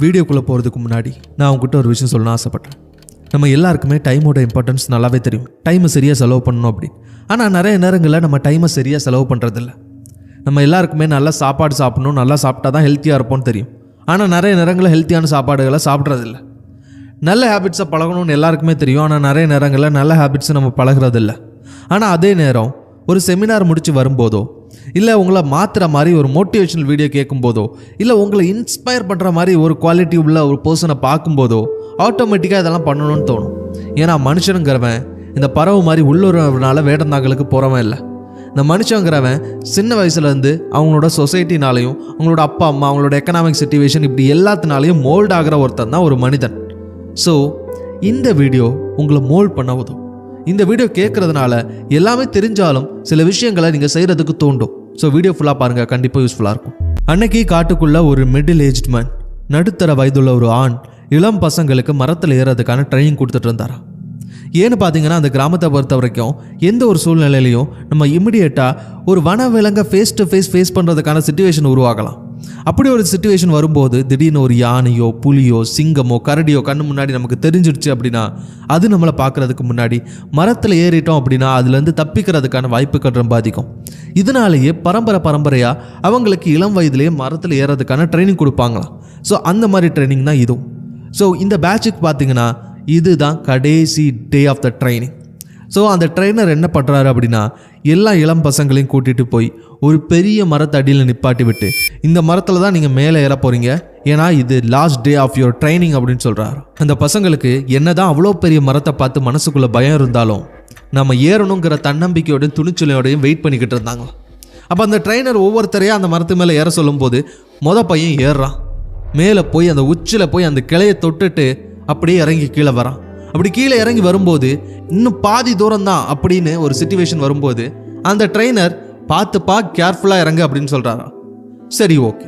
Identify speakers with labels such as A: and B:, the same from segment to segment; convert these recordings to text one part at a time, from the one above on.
A: வீடியோக்குள்ளே போகிறதுக்கு முன்னாடி நான் உங்ககிட்ட ஒரு விஷயம் சொல்லணும்னு ஆசைப்பட்றேன். நம்ம எல்லாருக்குமே டைமோட இம்பார்ட்டன்ஸ் நல்லாவே தெரியும். டைமை சரியாக செலவு பண்ணணும் அப்படின்னு. ஆனால் நிறைய நேரங்களில் நம்ம டைமை சரியாக செலவு பண்ணுறதில்ல. நம்ம எல்லாருக்குமே நல்லா சாப்பாடு சாப்பிடணும், நல்லா சாப்பிட்டா தான் ஹெல்த்தியாக இருப்போம்னு தெரியும். ஆனால் நிறைய நேரங்களில் ஹெல்த்தியான சாப்பாடுகளை சாப்பிட்றதில்ல. நல்ல ஹேபிட்ஸை பழகணும்னு எல்லாருக்குமே தெரியும். ஆனால் நிறைய நேரங்களில் நல்ல ஹேபிட்ஸை நம்ம பழகிறதில்ல. ஆனால் அதே நேரம் ஒரு செமினார் முடித்து வரும்போதோ, இல்லை உங்களை மாற்றுற மாதிரி ஒரு மோட்டிவேஷனல் வீடியோ கேட்கும்போதோ, இல்லை உங்களை இன்ஸ்பயர் பண்ணுற மாதிரி ஒரு குவாலிட்டி உள்ள ஒரு பர்சனை பார்க்கும்போதோ ஆட்டோமேட்டிக்காக இதெல்லாம் பண்ணணும்னு தோணும். ஏன்னா மனுஷனுங்கிறவன் இந்த பறவை மாதிரி உள்ளுறவுனால வேடந்தாங்களுக்கு போகிறவன் இல்லை. இந்த மனுஷங்கிறவன் சின்ன வயசுலேருந்து அவங்களோட சொசைட்டினாலையும் அவங்களோட அப்பா அம்மா அவங்களோட எக்கனாமிக் சிச்சுவேஷன் இப்படி எல்லாத்தினாலையும் மோல்ட் ஆகிற ஒருத்தன் தான் ஒரு மனிதன். ஸோ இந்த வீடியோ உங்களை மோல்ட் பண்ண உதவும். இந்த வீடியோ கேட்குறதுனால எல்லாமே தெரிஞ்சாலும் சில விஷயங்களை நீங்கள் செய்கிறதுக்கு தோண்டும். ஸோ வீடியோ ஃபுல்லாக பாருங்கள், கண்டிப்பாக யூஸ்ஃபுல்லாக இருக்கும். அன்னைக்கு காட்டுக்குள்ளே ஒரு மிடில் ஏஜ்ட் மேன், நடுத்தர வயதுள்ள ஒரு ஆண் இளம் பசங்களுக்கு மரத்தில் ஏறதுக்கான ட்ரைனிங் கொடுத்துட்டு இருந்தாரா. ஏன்னு பார்த்தீங்கன்னா அந்த கிராமத்தை பொறுத்த வரைக்கும் எந்த ஒரு சூழ்நிலையிலையும் நம்ம இமிடியேட்டாக ஒரு வனவிலங்கை ஃபேஸ் டு ஃபேஸ் பண்ணுறதுக்கான சிச்சுவேஷன் உருவாகலாம். அப்படி ஒரு சிச்சுவேஷன் வரும்போது திடீர்னு ஒரு யானையோ புலியோ சிங்கமோ கரடியோ கண்ணு முன்னாடி நமக்கு தெரிஞ்சிடுச்சு அப்படின்னா அது நம்மளை பார்க்குறதுக்கு முன்னாடி மரத்தில் ஏறிட்டோம் அப்படின்னா அதுலேருந்து தப்பிக்கிறதுக்கான வாய்ப்புகள் ரொம்ப அதிகம். இதனாலேயே பரம்பரையாக அவங்களுக்கு இளம் வயதிலேயே மரத்தில் ஏறதுக்கான ட்ரைனிங் கொடுப்பாங்களாம். ஸோ அந்த மாதிரி ட்ரைனிங் தான் இதுவும். ஸோ இந்த பேட்சுக்கு பார்த்தீங்கன்னா இதுதான் கடைசி day of the training. So அந்த ட்ரெயினர் என்ன பண்ணுறாரு அப்படின்னா எல்லா இளம் பசங்களையும் கூட்டிகிட்டு போய் ஒரு பெரிய மரத்தை அடியில் நிப்பாட்டி விட்டு இந்த மரத்தில் தான் நீங்கள் மேலே ஏற போகிறீங்க, ஏன்னா இது last day of your training அப்படின்னு சொல்கிறாரு. அந்த பசங்களுக்கு என்னதான் அவ்வளோ பெரிய மரத்தை பார்த்து மனசுக்குள்ளே பயம் இருந்தாலும் நம்ம ஏறணுங்கிற தன்னம்பிக்கையோடையும் துணிச்சலையோடையும் வெயிட் பண்ணிக்கிட்டு இருந்தாங்க. அப்போ அந்த ட்ரெயினர் ஒவ்வொருத்தரையாக அந்த மரத்து மேலே ஏற சொல்லும்போது பையன் ஏறுறான். மேலே போய் அந்த உச்சியில் போய் அந்த கிளையை தொட்டுட்டு அப்படியே இறங்கி கீழே வரான். அப்படி கீழே இறங்கி வரும்போது இன்னும் பாதி தூரம் தான் அப்படின்னு ஒரு சிச்சுவேஷன் வரும்போது அந்த ட்ரெயினர் பார்த்துப்பா கேர்ஃபுல்லாக இறங்கு அப்படின்னு சொல்கிறாராம். சரி, ஓகே.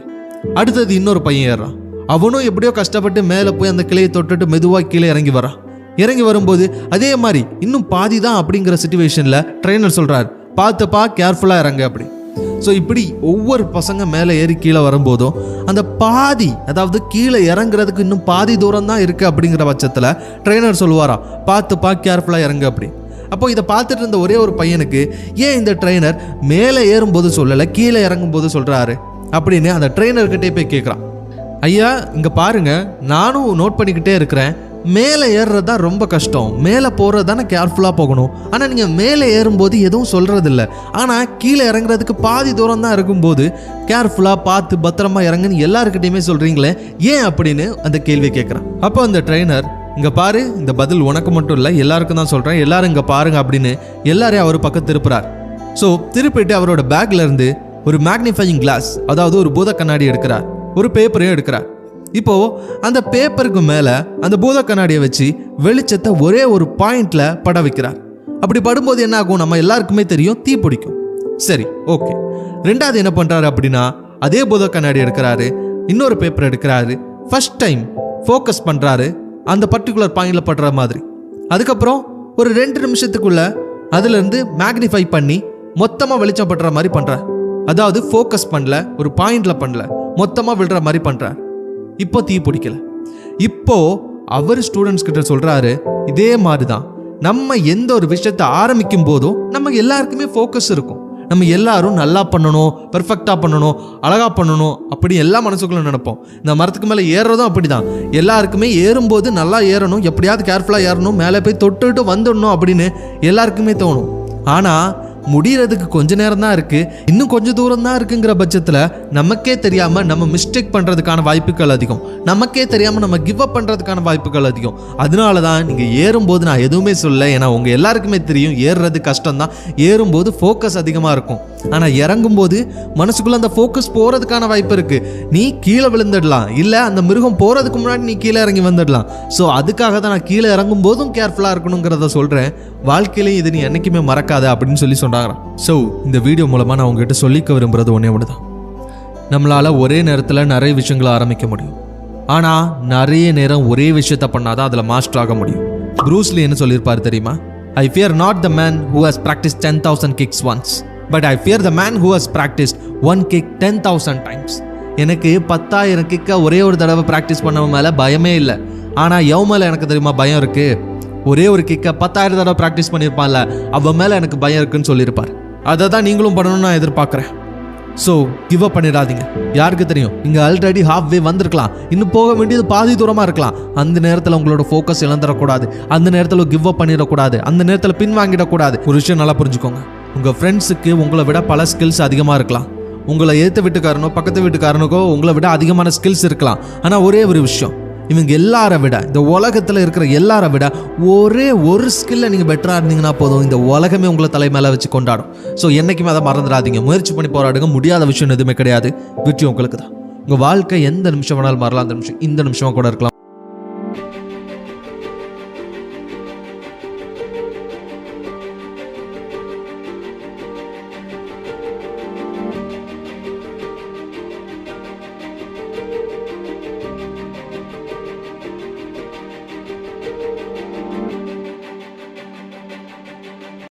A: அடுத்தது இன்னொரு பையன் ஏறான். அவனும் எப்படியோ கஷ்டப்பட்டு மேலே போய் அந்த கிளையை தொட்டுட்டு மெதுவாக கீழே இறங்கி வரான். இறங்கி வரும்போது அதே மாதிரி இன்னும் பாதி தான் அப்படிங்கிற சிச்சுவேஷனில் ட்ரெயினர் சொல்கிறார் பார்த்துப்பா கேர்ஃபுல்லாக இறங்கு அப்படி. ஸோ இப்படி ஒவ்வொரு பசங்க மேலே ஏறி கீழே வரும்போதும் அந்த பாதி, அதாவது கீழே இறங்குறதுக்கு இன்னும் பாதி தூரம் தான் இருக்குது அப்படிங்கிற பட்சத்தில் ட்ரெயினர் சொல்லுவாராம் பார்த்துப்பா கேர்ஃபுல்லாக இறங்கு அப்படி. அப்போ இதை பார்த்துட்டு இருந்த ஒரே ஒரு பையனுக்கு ஏன் இந்த ட்ரெயினர் மேலே ஏறும்போது சொல்லலை கீழே இறங்கும்போது சொல்கிறாரு அப்படின்னு அந்த ட்ரெயினர்கிட்டே போய் கேட்குறான். ஐயா இங்கே பாருங்க, நானும் நோட் பண்ணிக்கிட்டே இருக்கிறேன், மேலே ஏறுறது தான் ரொம்ப கஷ்டம், மேலே போகிறது தானே கேர்ஃபுல்லாக போகணும். ஆனால் நீங்கள் மேலே ஏறும்போது எதுவும் சொல்கிறதில்ல, ஆனால் கீழே இறங்குறதுக்கு பாதி தூரம் தான் இருக்கும்போது கேர்ஃபுல்லாக பார்த்து பத்திரமா இறங்குன்னு எல்லாருக்கிட்டையுமே சொல்கிறீங்களே ஏன் அப்படின்னு அந்த கேள்வியை கேட்குறான். அப்போ அந்த ட்ரெயினர் இங்கே பாரு, இந்த பதில் உனக்கு மட்டும் இல்லை எல்லாருக்கும் தான் சொல்கிறேன், எல்லாரும் இங்கே பாருங்க அப்படின்னு எல்லாரையும் அவர் பக்கம் திருப்புறார். ஸோ திருப்பிட்டு அவரோட பேக்ல இருந்து ஒரு மேக்னிஃபையிங் கிளாஸ், அதாவது ஒரு பூத கண்ணாடி எடுக்கிறார், ஒரு பேப்பரையும் எடுக்கிறார். இப்போ அந்த பேப்பருக்கு மேலே அந்த பூத கண்ணாடியை வச்சு வெளிச்சத்தை ஒரே ஒரு பாயிண்ட்ல பட வைக்கிறார். அப்படி படும்போது என்ன ஆகும் நம்ம எல்லாருக்குமே தெரியும், தீ பிடிக்கும். சரி, ஓகே. ரெண்டாவது என்ன பண்றாரு அப்படின்னா அதே பூத கண்ணாடி எடுக்கிறாரு, இன்னொரு பேப்பர் எடுக்கிறாரு, ஃபர்ஸ்ட் டைம் ஃபோக்கஸ் பண்றாரு அந்த பர்டிகுலர் பாயிண்ட்ல படுற மாதிரி. அதுக்கப்புறம் ஒரு 2 நிமிஷத்துக்குள்ள அதுல இருந்து மேக்னிஃபை பண்ணி மொத்தமா வெளிச்சம் படுற மாதிரி பண்றார். அதாவது ஃபோக்கஸ் பண்ணல, ஒரு பாயிண்ட்ல பண்ணல, மொத்தமா விழுற மாதிரி பண்றார். இப்போ தீ பிடிக்கல. இப்போ அவர் ஸ்டூடெண்ட்ஸ் கிட்ட சொல்றாரு இதே மாதிரி தான் நம்ம எந்த ஒரு விஷயத்தை ஆரம்பிக்கும் போதும் நம்ம எல்லாருக்குமே ஃபோக்கஸ் இருக்கும். நம்ம எல்லாரும் நல்லா பண்ணணும், பெர்ஃபெக்டாக பண்ணணும், அழகாக பண்ணணும் அப்படி எல்லா மனசுக்குள்ள நினைப்போம். இந்த மரத்துக்கு மேலே ஏறுறதும் அப்படி தான். எல்லாருக்குமே ஏறும்போது நல்லா ஏறணும், எப்படியாவது கேர்ஃபுல்லாக ஏறணும், மேலே போய் தொட்டுட்டு வந்துடணும் அப்படின்னு எல்லாருக்குமே தோணும். ஆனால் முடியறதுக்கு கொஞ்ச நேரம் தான் இருக்கு, இன்னும் கொஞ்சம் தூரம் தான் இருக்குங்கிற பட்சத்தில் நமக்கே தெரியாம நம்ம மிஸ்டேக் பண்றதுக்கான வாய்ப்புகள் அதிகம், நமக்கே தெரியாம நம்ம கிவ் அப் பண்றதுக்கான வாய்ப்புகள் அதிகம். அதனால தான் நீங்க ஏறும்போது நான் எதுவுமே சொல்ல, ஏன்னா உங்க எல்லாருக்குமே தெரியும் ஏறுறது கஷ்டம் தான், ஏறும்போது ஃபோக்கஸ் அதிகமாக இருக்கும். ஆனால் இறங்கும்போது மனசுக்குள்ள அந்த ஃபோக்கஸ் போறதுக்கான வாய்ப்பு இருக்கு. நீ கீழே விழுந்துடலாம், இல்லை அந்த மிருகம் போறதுக்கு முன்னாடி நீ கீழே இறங்கி வந்துடலாம். ஸோ அதுக்காக தான் நான் கீழே இறங்கும் போதும் கேர்ஃபுல்லாக இருக்கணுங்கிறத சொல்றேன். வாழ்க்கையிலையும் இது நீ என்னைக்குமே மறக்காத அப்படின்னு சொல்லி சொன்னாங்க. ஸோ இந்த வீடியோ மூலமாக நான் உங்ககிட்ட சொல்லிக்க விரும்புறது ஒன்றே ஒன்று தான். நம்மளால் ஒரே நேரத்தில் நிறைய விஷயங்களை ஆரம்பிக்க முடியும், ஆனால் நிறைய நேரம் ஒரே விஷயத்த பண்ணாதான் அதில் மாஸ்டர் ஆக முடியும். ப்ரூஸ்லி என்ன சொல்லியிருப்பார் தெரியுமா? ஐ fear not the man who has practice 10,000 kicks once, but I fear the man who has practiced one kick 10,000 times. எனக்கு 10,000 கிக்கை ஒரே ஒரு தடவை ப்ராக்டிஸ் பண்ணவன் மேலே பயமே இல்லை. ஆனால் எவன் மேலே எனக்கு தெரியுமா பயம் இருக்குது? ஒரே ஒரு கிக்கை 10,000 தடவை ப்ராக்டிஸ் பண்ணியிருப்பான்ல, அவன் மேலே எனக்கு பயம் இருக்குன்னு சொல்லியிருப்பார். அதை தான் நீங்களும் பண்ணணும்னு நான் எதிர்பார்க்குறேன். ஸோ கிவ் அப் பண்ணிடாதீங்க. யாருக்கு தெரியும், நீங்கள் ஆல்ரெடி ஹாஃப் வே வந்திருக்கலாம், இன்னும் போக வேண்டியது பாதி தூரமாக இருக்கலாம். அந்த நேரத்தில் உங்களோட ஃபோக்கஸ் இழந்துடக்கூடாது, அந்த நேரத்தில் கிவ் அப் பண்ணிடக்கூடாது, அந்த நேரத்தில் பின் வாங்கிடக்கூடாது. ஒரு விஷயம் நல்லா புரிஞ்சுக்கோங்க, உங்கள் ஃப்ரெண்ட்ஸுக்கு உங்களை விட பல ஸ்கில்ஸ் அதிகமாக இருக்கலாம். உங்களை ஏற்ற வீட்டுக்காரனோ பக்கத்து வீட்டுக்காரனுக்கோ உங்களை விட அதிகமான ஸ்கில்ஸ் இருக்கலாம். ஆனால் ஒரே ஒரு விஷயம், இவங்க எல்லாரை விட, இந்த உலகத்தில் இருக்கிற எல்லாரை விட ஒரே ஒரு ஸ்கில்ல நீங்கள் பெட்டராக இருந்தீங்கன்னா போதும், இந்த உலகமே உங்களை தலை மேலே வச்சு கொண்டாடும். ஸோ என்றைக்குமே அதை மறந்துடாதீங்க. முயற்சி பண்ணி போராடுங்க. முடியாத விஷயம் எதுவுமே கிடையாது. வெற்றி உங்களுக்கு தான். உங்கள் வாழ்க்கை எந்த நிமிஷம் வேணாலும் மாறலாம். அந்த நிமிஷம் இந்த நிமிஷமாக கூட இருக்கலாம்.